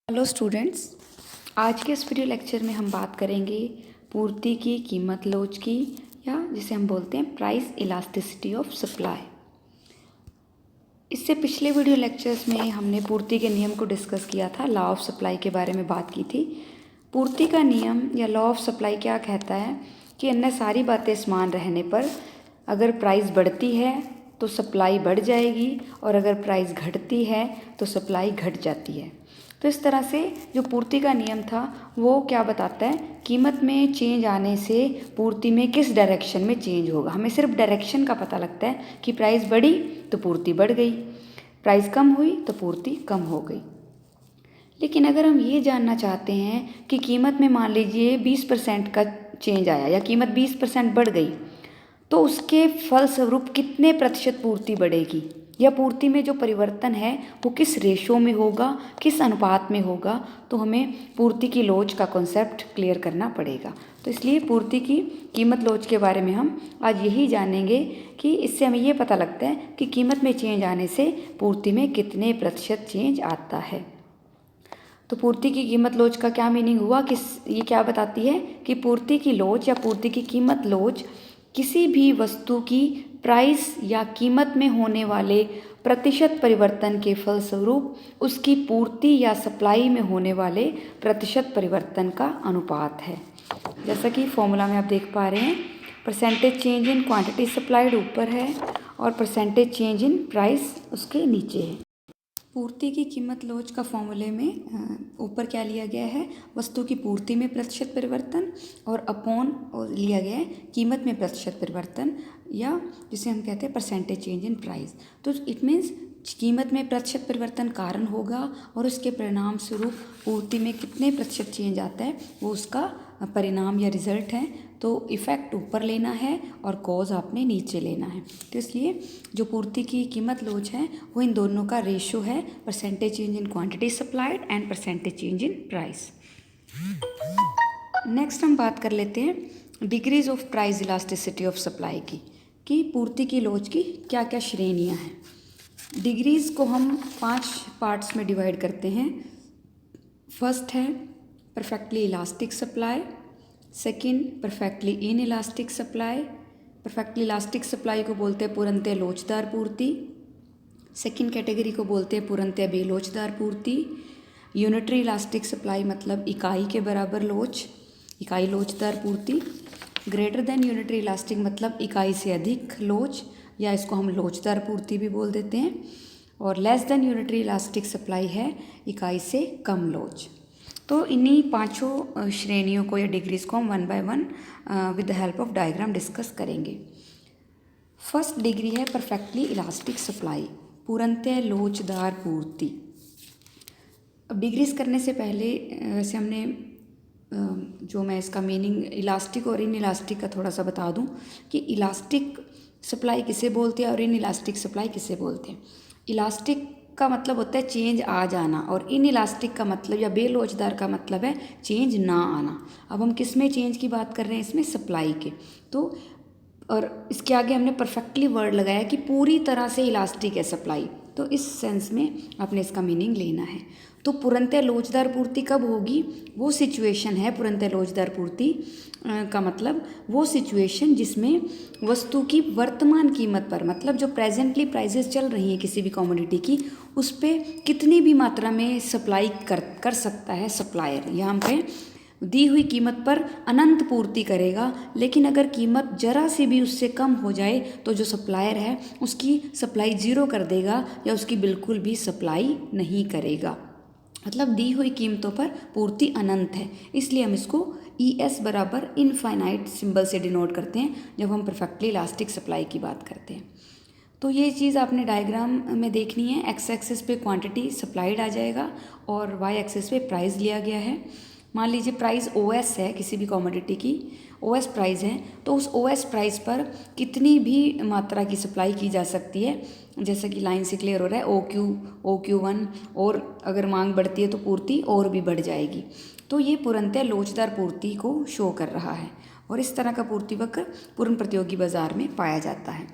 Hello students, आज के इस वीडियो लेक्चर में हम बात करेंगे पूर्ति की कीमत लोच की, या जिसे हम बोलते हैं प्राइस इलास्टिसिटी ऑफ सप्लाई। इससे पिछले वीडियो लेक्चर्स में हमने पूर्ति के नियम को डिस्कस किया था, लॉ ऑफ सप्लाई के बारे में बात की थी। पूर्ति का नियम या लॉ ऑफ सप्लाई क्या कहता है कि अन्य सारी बातें समान रहने पर अगर प्राइस बढ़ती है तो सप्लाई बढ़ जाएगी, और अगर प्राइस घटती है तो सप्लाई घट जाती है। तो इस तरह से जो पूर्ति का नियम था वो क्या बताता है, कीमत में चेंज आने से पूर्ति में किस डायरेक्शन में चेंज होगा। हमें सिर्फ डायरेक्शन का पता लगता है कि प्राइस बढ़ी तो पूर्ति बढ़ गई, प्राइस कम हुई तो पूर्ति कम हो गई। लेकिन अगर हम ये जानना चाहते हैं कि कीमत में मान लीजिए 20% का चेंज आया या कीमत 20% बढ़ गई, तो उसके फलस्वरूप कितने प्रतिशत पूर्ति बढ़ेगी, या पूर्ति में जो परिवर्तन है वो किस रेशो में होगा, किस अनुपात में होगा। तो हमें पूर्ति की लोच का कॉन्सेप्ट क्लियर करना पड़ेगा। तो इसलिए पूर्ति की कीमत लोच के बारे में हम आज यही जानेंगे कि इससे हमें ये पता लगता है कि कीमत में चेंज आने से पूर्ति में कितने प्रतिशत चेंज आता है। तो पूर्ति की कीमत लोच का क्या मीनिंग हुआ कि ये क्या बताती है कि पूर्ति की लोच या पूर्ति की कीमत लोच किसी भी वस्तु की प्राइस या कीमत में होने वाले प्रतिशत परिवर्तन के फलस्वरूप उसकी पूर्ति या सप्लाई में होने वाले प्रतिशत परिवर्तन का अनुपात है। जैसा कि फॉर्मूला में आप देख पा रहे हैं, percentage change in quantity supplied ऊपर है और परसेंटेज चेंज इन प्राइस उसके नीचे है। पूर्ति की कीमत लोच का फॉर्मूले में ऊपर क्या लिया गया है, वस्तु की पूर्ति में प्रतिशत परिवर्तन, और अपॉन लिया गया है कीमत में प्रतिशत परिवर्तन, या जिसे हम कहते हैं परसेंटेज चेंज इन प्राइस। तो इट मीन्स कीमत में प्रतिशत परिवर्तन कारण होगा और उसके परिणाम स्वरूप पूर्ति में कितने प्रतिशत चेंज आता है वो उसका परिणाम या रिजल्ट है। तो इफ़ेक्ट ऊपर लेना है और कॉज आपने नीचे लेना है। तो इसलिए जो पूर्ति की कीमत लोच है वो इन दोनों का रेशो है, percentage change in quantity supplied and percentage change in price. Next हम बात कर लेते हैं degrees of price elasticity of supply की, कि पूर्ति की लोच की क्या क्या श्रेणियाँ हैं। डिग्रीज़ को हम 5 पार्ट्स में डिवाइड करते हैं। फर्स्ट है perfectly elastic supply, second perfectly in elastic supply. Perfectly elastic supply को बोलते हैं पूर्णतः लोचदार पूर्ति। सेकंड कैटेगरी को बोलते हैं पूर्णतः बेलोचदार पूर्ति। यूनिटरी इलास्टिक सप्लाई मतलब इकाई के बराबर लोच, इकाई लोचदार पूर्ति। ग्रेटर देन यूनिटरी इलास्टिक मतलब इकाई से अधिक लोच, या इसको हम लोचदार पूर्ति भी बोल देते हैं। और less than unitary elastic supply है इकाई से कम लोच। तो इन्हीं पांचों श्रेणियों को या डिग्रीज को हम one by one with the help of diagram discuss करेंगे। फर्स्ट डिग्री है परफेक्टली इलास्टिक सप्लाई, पूर्णतः लोचदार पूर्ति। अब डिग्रीज करने से पहले वैसे हमने जो मैं इसका मीनिंग इलास्टिक और इन इलास्टिक का थोड़ा सा बता दूं कि इलास्टिक सप्लाई किसे बोलते हैं और इन इलास्टिक सप्लाई किसे बोलते हैं। इलास्टिक का मतलब होता है चेंज आ जाना, और इन इलास्टिक का मतलब या बेलोचदार का मतलब है चेंज ना आना। अब हम किस में चेंज की बात कर रहे हैं, इसमें सप्लाई के। तो और इसके आगे हमने परफेक्टली वर्ड लगाया कि पूरी तरह से इलास्टिक है सप्लाई। तो इस सेंस में आपने इसका मीनिंग लेना है। तो पूर्णतः लोचदार पूर्ति कब होगी, वो सिचुएशन है पूर्णतः लोचदार पूर्ति का मतलब वो सिचुएशन जिसमें वस्तु की वर्तमान कीमत पर, मतलब जो प्रेजेंटली प्राइसेस चल रही हैं किसी भी कमोडिटी की, उस पर कितनी भी मात्रा में सप्लाई कर सकता है सप्लायर। यहाँ पे दी हुई कीमत पर अनंत पूर्ति करेगा, लेकिन अगर कीमत जरा सी भी उससे कम हो जाए तो जो सप्लायर है उसकी सप्लाई ज़ीरो कर देगा या उसकी बिल्कुल भी सप्लाई नहीं करेगा। मतलब दी हुई कीमतों पर पूर्ति अनंत है, इसलिए हम इसको ES बराबर इनफाइनाइट सिंबल से डिनोट करते हैं जब हम परफेक्टली इलास्टिक सप्लाई की बात करते हैं। तो ये चीज़ आपने डायग्राम में देखनी है। एक्स एक्सिस पे क्वांटिटी सप्लाइड आ जाएगा और वाई एक्सिस पे प्राइस लिया गया है। मान लीजिए प्राइस OS है किसी भी कमोडिटी की, OS प्राइस है, तो उस OS प्राइस पर कितनी भी मात्रा की सप्लाई की जा सकती है, जैसा कि लाइन से क्लियर हो रहा है OQ1, और अगर मांग बढ़ती है तो पूर्ति और भी बढ़ जाएगी। तो ये पूर्णतः लोचदार पूर्ति को शो कर रहा है, और इस तरह का पूर्ति वक्र पूर्ण प्रतियोगी बाजार में पाया जाता है।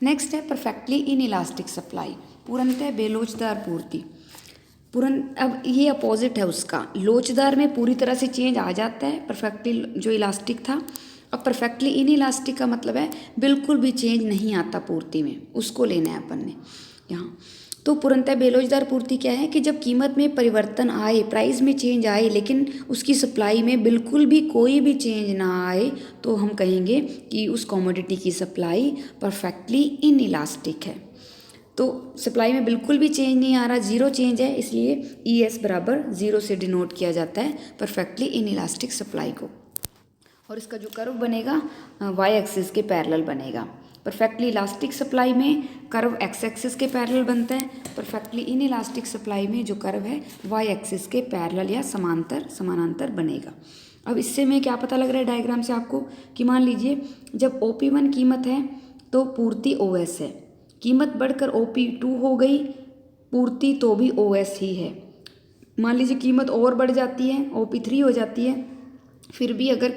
नेक्स्ट है परफेक्टली इन इलास्टिक सप्लाई, पूर्णतः बेलोचदार पूर्ति। तुरंत अब ये अपोजिट है उसका, लोचदार में पूरी तरह से चेंज आ जाता है परफेक्टली जो इलास्टिक था। अब परफेक्टली इन इलास्टिक का मतलब है बिल्कुल भी चेंज नहीं आता पूर्ति में, उसको लेना है अपन ने यहाँ। तो पूर्णतः बेलोचदार पूर्ति क्या है कि जब कीमत में परिवर्तन आए, प्राइस में चेंज आए, लेकिन उसकी सप्लाई में बिल्कुल भी कोई भी चेंज ना आए, तो हम कहेंगे कि उस कमोडिटी की सप्लाई परफेक्टली इन इलास्टिक है। तो सप्लाई में बिल्कुल भी चेंज नहीं आ रहा, जीरो चेंज है, इसलिए ई एस बराबर ज़ीरो से डिनोट किया जाता है परफेक्टली इन इलास्टिक सप्लाई को। और इसका जो कर्व बनेगा वाई एक्सिस के पैरेलल बनेगा। परफेक्टली इलास्टिक सप्लाई में कर्व एक्स एक्सिस के पैरेलल बनता है, परफेक्टली इन इलास्टिक सप्लाई में जो कर्व है वाई एक्सिस के पैरेलल या समानांतर बनेगा। अब इससे में क्या पता लग रहा है डायग्राम से आपको कि मान लीजिए जब OP1 कीमत है तो पूर्ति OS है, कीमत बढ़कर OP2 हो गई, पूर्ति तो भी OS ही है। मान लीजिए कीमत और बढ़ जाती है, OP3 हो जाती है, फिर भी अगर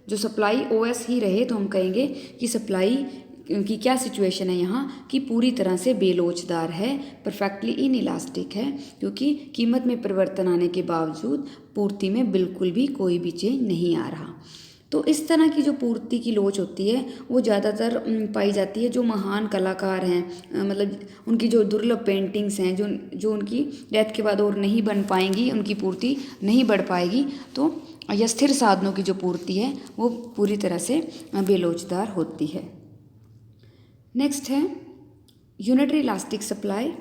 जो सप्लाई OS ही रहे तो हम कहेंगे कि सप्लाई की क्या सिचुएशन है यहाँ कि पूरी तरह से बेलोचदार है, परफेक्टली इन इलास्टिक है, क्योंकि कीमत में परिवर्तन आने के बावजूद पूर्ति में बिल्कुल भी कोई भी चेंज नहीं आ रहा। तो इस तरह की जो पूर्ति की लोच होती है वो ज़्यादातर पाई जाती है जो महान कलाकार हैं, मतलब उनकी जो दुर्लभ पेंटिंग्स हैं जो उनकी डेथ के बाद और नहीं बन पाएंगी, उनकी पूर्ति नहीं बढ़ पाएगी, तो या स्थिर साधनों की जो पूर्ति है वो पूरी तरह से बेलोचदार होती है। नेक्स्ट है यूनिटरी इलास्टिक सप्लाई,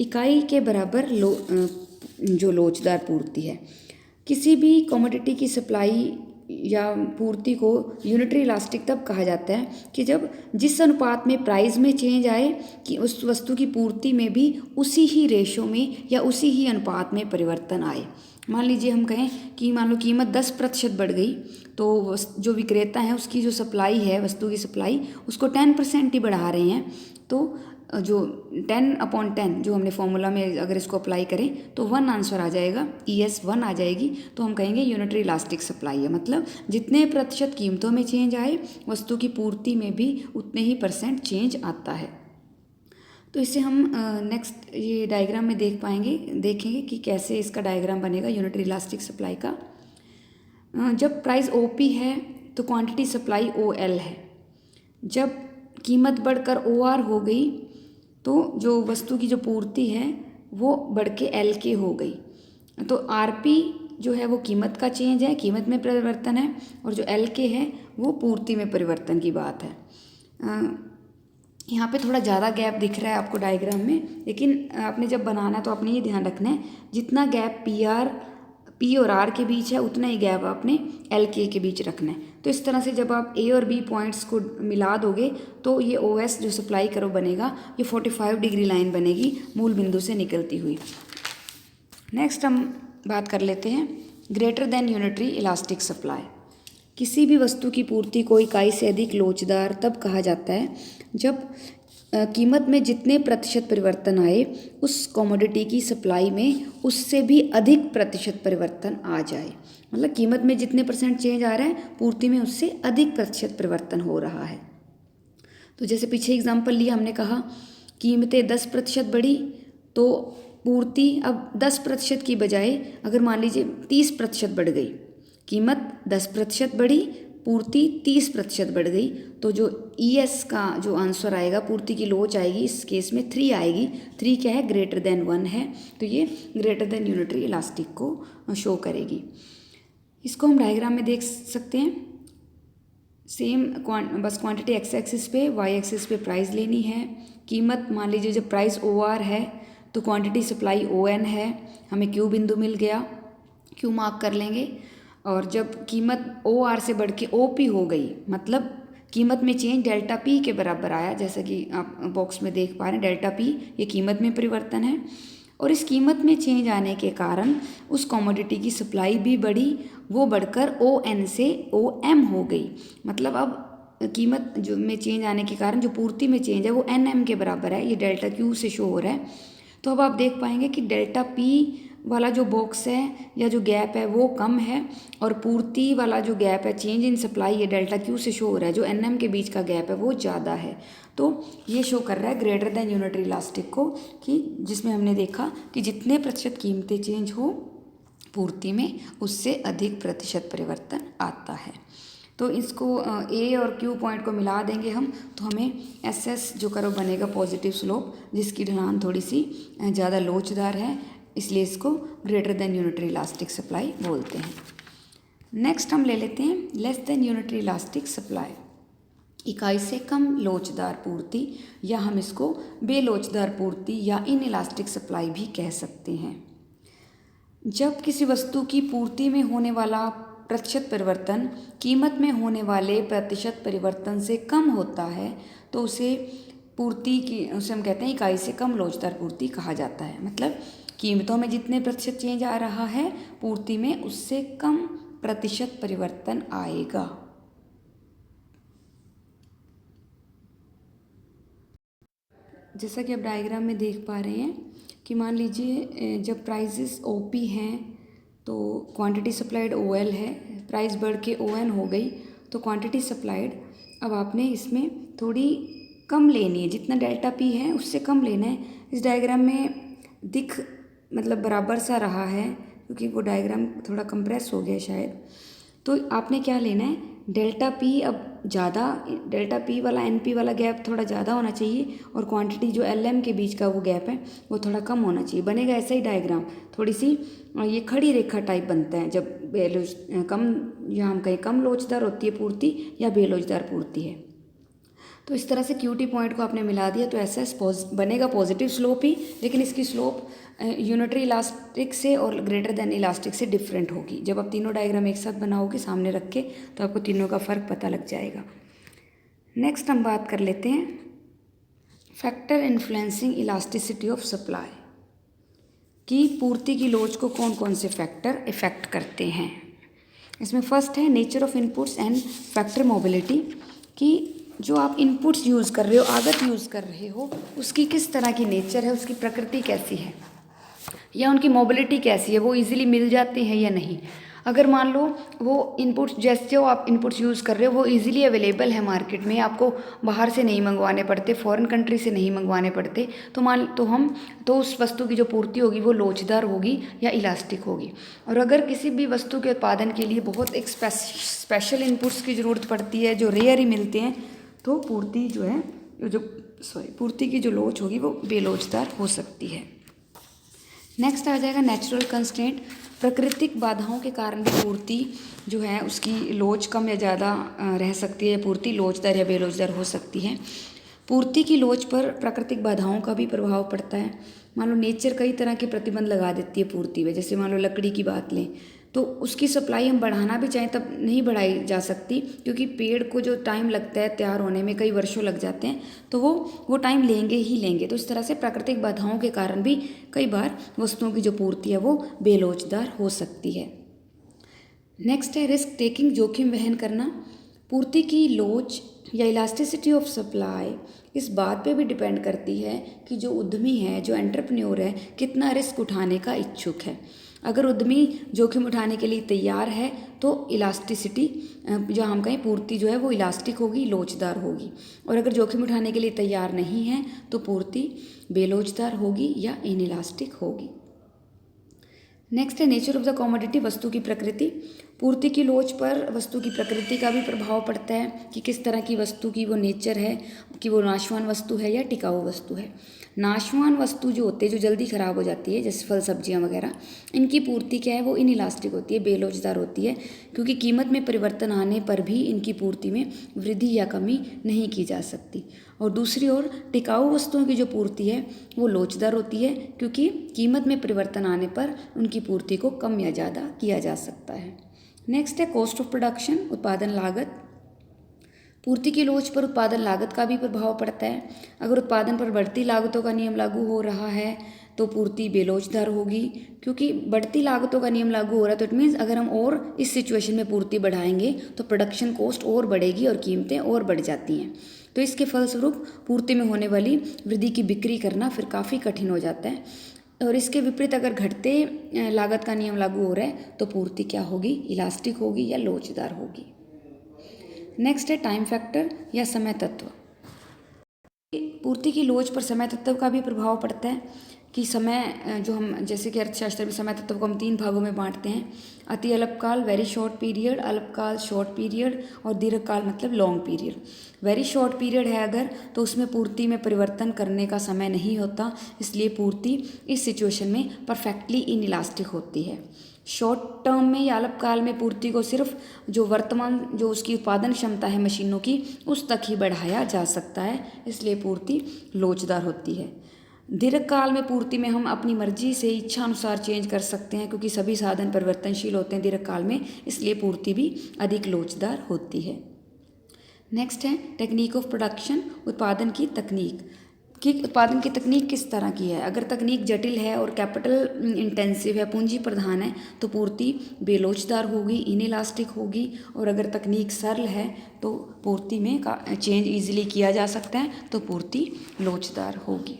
इकाई के बराबर जो लोचदार पूर्ति है। किसी भी कमोडिटी की सप्लाई या पूर्ति को यूनिटरी इलास्टिक तब कहा जाता है कि जब जिस अनुपात में प्राइस में चेंज आए कि उस वस्तु की पूर्ति में भी उसी ही रेशो में या उसी ही अनुपात में परिवर्तन आए। मान लीजिए हम कहें कि मान लो कीमत 10% बढ़ गई, तो जो विक्रेता है उसकी जो सप्लाई है, वस्तु की सप्लाई, उसको 10% ही बढ़ा रहे हैं, तो जो 10/10 जो हमने फॉर्मूला में अगर इसको अप्लाई करें तो 1 आंसर आ जाएगा, ES 1 आ जाएगी, तो हम कहेंगे यूनिटरी इलास्टिक सप्लाई है। मतलब जितने प्रतिशत कीमतों में चेंज आए वस्तु की पूर्ति में भी उतने ही % चेंज आता है। तो इससे हम नेक्स्ट ये डायग्राम में देखेंगे कि कैसे इसका डायग्राम बनेगा यूनिटरी इलास्टिक सप्लाई का। जब प्राइस OP है तो क्वांटिटी सप्लाई OL है। जब कीमत बढ़कर OR हो गई तो जो वस्तु की जो पूर्ति है वो बढ़ के LK हो गई। तो RP जो है वो कीमत का चेंज है, कीमत में परिवर्तन है, और जो LK है वो पूर्ति में परिवर्तन की बात है। यहाँ पे थोड़ा ज़्यादा गैप दिख रहा है आपको डायग्राम में, लेकिन आपने जब बनाना है तो आपने ये ध्यान रखना है जितना गैप P और R के बीच है उतना ही गैप आपने LK के बीच रखना है। तो इस तरह से जब आप A और B पॉइंट्स को मिला दोगे तो ये OS जो सप्लाई कर्व बनेगा ये 45 डिग्री लाइन बनेगी मूल बिंदु से निकलती हुई। नेक्स्ट हम बात कर लेते हैं greater than unitary elastic supply. किसी भी वस्तु की पूर्ति को इकाई से अधिक लोचदार तब कहा जाता है जब कीमत में जितने प्रतिशत परिवर्तन आए उस कमोडिटी की सप्लाई में उससे भी अधिक प्रतिशत परिवर्तन आ जाए। मतलब कीमत में जितने % चेंज आ रहा है पूर्ति में उससे अधिक प्रतिशत परिवर्तन हो रहा है। तो जैसे पीछे एग्जाम्पल लिया, हमने कहा कीमतें 10% बढ़ी तो पूर्ति अब 10% की बजाय अगर मान लीजिए 30% बढ़ गई, कीमत 10% बढ़ी, पूर्ति 30% बढ़ गई, तो जो ES का जो आंसर आएगा, पूर्ति की लोच आएगी, इस केस में 3 आएगी। 3 क्या है? ग्रेटर देन 1 है, तो ये ग्रेटर देन यूनिटरी इलास्टिक को शो करेगी। इसको हम डायग्राम में देख सकते हैं। सेम बस क्वांटिटी एक्स एक्सिस पे, वाई एक्सिस पे प्राइस लेनी है। कीमत मान लीजिए जब प्राइस OR है तो क्वांटिटी सप्लाई ON है, हमें Q बिंदु मिल गया, Q मार्क कर लेंगे। और जब कीमत OR से बढ़ के OP हो गई, मतलब कीमत में चेंज डेल्टा P के बराबर आया, जैसा कि आप बॉक्स में देख पा रहे हैं, डेल्टा P ये कीमत में परिवर्तन है। और इस कीमत में चेंज आने के कारण उस कमोडिटी की सप्लाई भी बढ़ी, वो बढ़कर ON से OM हो गई। मतलब अब कीमत जो में चेंज आने के कारण जो पूर्ति में चेंज है वो NM के बराबर है, ये डेल्टा Q से शो हो रहा है। तो अब आप देख पाएंगे कि डेल्टा P वाला जो बॉक्स है या जो गैप है वो कम है, और पूर्ति वाला जो गैप है, चेंज इन सप्लाई है, डेल्टा क्यू से शो हो रहा है, जो एन एम के बीच का गैप है वो ज़्यादा है। तो ये शो कर रहा है ग्रेटर देन यूनिटरी इलास्टिक को, कि जिसमें हमने देखा कि जितने प्रतिशत कीमतें चेंज हो पूर्ति में, उससे अधिक प्रतिशत परिवर्तन आता है। तो इसको ए और क्यू पॉइंट को मिला देंगे हम, तो हमें एस एस जो कर्व बनेगा पॉजिटिव स्लोप, जिसकी ढलान थोड़ी सी ज़्यादा लोचदार है, इसलिए इसको greater than unitary elastic supply बोलते हैं। नेक्स्ट हम ले लेते हैं less than unitary elastic supply, इकाई से कम लोचदार पूर्ति, या हम इसको बेलोचदार पूर्ति या इन इलास्टिक सप्लाई भी कह सकते हैं। जब किसी वस्तु की पूर्ति में होने वाला प्रतिशत परिवर्तन कीमत में होने वाले प्रतिशत परिवर्तन से कम होता है, तो उसे हम कहते हैं इकाई से कम लोचदार पूर्ति कहा जाता है। मतलब कीमतों में जितने प्रतिशत चेंज आ रहा है, पूर्ति में उससे कम प्रतिशत परिवर्तन आएगा। जैसा कि आप डायग्राम में देख पा रहे हैं कि मान लीजिए जब प्राइसेस ओपी हैं तो क्वांटिटी सप्लाइड ओएल है, प्राइस बढ़ के ओएन हो गई तो क्वांटिटी सप्लाइड, अब आपने इसमें थोड़ी कम लेनी है, जितना डेल्टा पी है उससे कम लेना है। इस डायग्राम में मतलब बराबर सा रहा है, क्योंकि वो डायग्राम थोड़ा कंप्रेस हो गया शायद। तो आपने क्या लेना है, डेल्टा पी अब ज़्यादा, डेल्टा पी वाला एन पी वाला गैप थोड़ा ज़्यादा होना चाहिए, और क्वांटिटी जो एल एम के बीच का वो गैप है वो थोड़ा कम होना चाहिए। बनेगा ऐसा ही डायग्राम, थोड़ी सी ये खड़ी रेखा टाइप बनता है जब या हम कहीं कम लोचदार होती है पूर्ति या बेलोचदार पूर्ति है। तो इस तरह से क्यूटी पॉइंट को आपने मिला दिया, तो ऐसा बनेगा पॉजिटिव स्लोप ही, लेकिन इसकी स्लोप यूनिटरी इलास्टिक से और ग्रेटर देन इलास्टिक से डिफरेंट होगी। जब आप तीनों डायग्राम एक साथ बनाओगे सामने रख के, तो आपको तीनों का फ़र्क पता लग जाएगा। नेक्स्ट हम बात कर लेते हैं factor influencing elasticity of supply, कि पूर्ति की लोच को कौन कौन से फैक्टर इफेक्ट करते हैं। इसमें फर्स्ट है nature of inputs and factor mobility, कि जो आप इनपुट्स यूज़ कर रहे हो, आगत यूज़ कर रहे हो, उसकी किस तरह की नेचर है, उसकी प्रकृति कैसी है, या उनकी मोबिलिटी कैसी है, वो इजीली मिल जाते हैं या नहीं। अगर मान लो वो इनपुट्स, जैसे जो आप इनपुट्स यूज़ कर रहे हो वो इजीली अवेलेबल है मार्केट में, आपको बाहर से नहीं मंगवाने पड़ते, फॉरेन कंट्री से नहीं मंगवाने पड़ते, तो उस वस्तु की जो पूर्ति होगी वो लोचदार होगी या इलास्टिक होगी। और अगर किसी भी वस्तु के उत्पादन के लिए बहुत एक स्पेशल इनपुट्स की ज़रूरत पड़ती है जो रेयर ही मिलते हैं, तो पूर्ति की जो लोच होगी वो बेलोचदार हो सकती है। नेक्स्ट आ जाएगा नेचुरल कंस्ट्रेंट, प्राकृतिक बाधाओं के कारण भी पूर्ति जो है उसकी लोच कम या ज़्यादा रह सकती है, पूर्ति लोचदार या बेलोचदार हो सकती है। पूर्ति की लोच पर प्राकृतिक बाधाओं का भी प्रभाव पड़ता है। मान लो नेचर कई तरह के प्रतिबंध लगा देती है पूर्ति में, जैसे मान लो लकड़ी की बात लें, तो उसकी सप्लाई हम बढ़ाना भी चाहें तब नहीं बढ़ाई जा सकती, क्योंकि पेड़ को जो टाइम लगता है तैयार होने में, कई वर्षों लग जाते हैं, तो वो टाइम लेंगे ही लेंगे। तो इस तरह से प्राकृतिक बाधाओं के कारण भी कई बार वस्तुओं की जो पूर्ति है वो बेलोचदार हो सकती है। नेक्स्ट है रिस्क टेकिंग, जोखिम वहन करना। पूर्ति की लोच या इलास्टिसिटी ऑफ सप्लाई इस बात पे भी डिपेंड करती है कि जो उद्यमी है, जो एंटरप्रेन्योर है, कितना रिस्क उठाने का इच्छुक है। अगर उद्यमी जोखिम उठाने के लिए तैयार है तो इलास्टिसिटी, जो हम कहें पूर्ति जो है वो इलास्टिक होगी, लोचदार होगी। और अगर जोखिम उठाने के लिए तैयार नहीं है तो पूर्ति बेलोचदार होगी या इनइलास्टिक होगी। नेक्स्ट है नेचर ऑफ द कमोडिटी, वस्तु की प्रकृति। पूर्ति की लोच पर वस्तु की प्रकृति का भी प्रभाव पड़ता है कि किस तरह की वस्तु की वो नेचर है, कि वो नाशवान वस्तु है या टिकाऊ वस्तु है। नाशवान वस्तु जो होती है, जो जल्दी ख़राब हो जाती है, जैसे फल सब्जियां वगैरह, इनकी पूर्ति क्या है, वो इनइलास्टिक होती है, बेलोचदार होती है, क्योंकि कीमत में परिवर्तन आने पर भी इनकी पूर्ति में वृद्धि या कमी नहीं की जा सकती। और दूसरी ओर टिकाऊ वस्तुओं की जो पूर्ति है वो लोचदार होती है, क्योंकि कीमत में परिवर्तन आने पर उनकी पूर्ति को कम या ज़्यादा किया जा सकता है। नेक्स्ट है कॉस्ट ऑफ प्रोडक्शन, उत्पादन लागत। पूर्ति की लोच पर उत्पादन लागत का भी प्रभाव पड़ता है। अगर उत्पादन पर बढ़ती लागतों का नियम लागू हो रहा है तो पूर्ति बेलोचदार होगी, क्योंकि बढ़ती लागतों का नियम लागू हो रहा है, तो इट मीन्स अगर हम और इस सिचुएशन में पूर्ति बढ़ाएंगे तो प्रोडक्शन कॉस्ट और बढ़ेगी और कीमतें और बढ़ जाती हैं। तो इसके फलस्वरूप पूर्ति में होने वाली वृद्धि की बिक्री करना फिर काफ़ी कठिन हो जाता है। और इसके विपरीत अगर घटते लागत का नियम लागू हो रहा है तो पूर्ति क्या होगी, इलास्टिक होगी या लोचदार होगी। नेक्स्ट है टाइम फैक्टर या समय तत्व। पूर्ति की लोच पर समय तत्व का भी प्रभाव पड़ता है कि समय जो हम जैसे कि अर्थशास्त्र में समय तत्व को हम 3 भागों में बांटते हैं, अति अल्पकाल वेरी शॉर्ट पीरियड, अल्पकाल शॉर्ट पीरियड और दीर्घकाल मतलब long period. Very short period है अगर तो उसमें पूर्ति में परिवर्तन करने का समय नहीं होता, इसलिए पूर्ति इस सिचुएशन में परफेक्टली इनइलास्टिक होती है। शॉर्ट टर्म में या अल्पकाल में पूर्ति को सिर्फ जो वर्तमान जो उसकी उत्पादन क्षमता है मशीनों की उस तक ही बढ़ाया जा सकता है, इसलिए पूर्ति लोचदार होती है। दीर्घकाल में पूर्ति में हम अपनी मर्जी से इच्छा अनुसार चेंज कर सकते हैं क्योंकि सभी साधन परिवर्तनशील होते हैं दीर्घकाल में, इसलिए पूर्ति भी अधिक लोचदार होती है। नेक्स्ट है टेक्निक ऑफ प्रोडक्शन, उत्पादन की तकनीक। कि उत्पादन की तकनीक किस तरह की है। अगर तकनीक जटिल है और कैपिटल इंटेंसिव है, पूंजी प्रधान है, तो पूर्ति बेलोचदार होगी, इनइलास्टिक होगी। और अगर तकनीक सरल है तो पूर्ति में चेंज ईजिली किया जा सकता है, तो पूर्ति लोचदार होगी।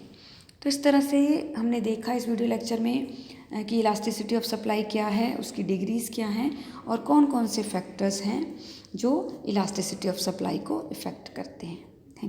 तो इस तरह से हमने देखा इस वीडियो लेक्चर में कि इलास्टिसिटी ऑफ सप्लाई क्या है, उसकी डिग्रीज़ क्या हैं और कौन कौन से फैक्टर्स हैं जो इलास्टिसिटी ऑफ सप्लाई को इफ़ेक्ट करते हैं।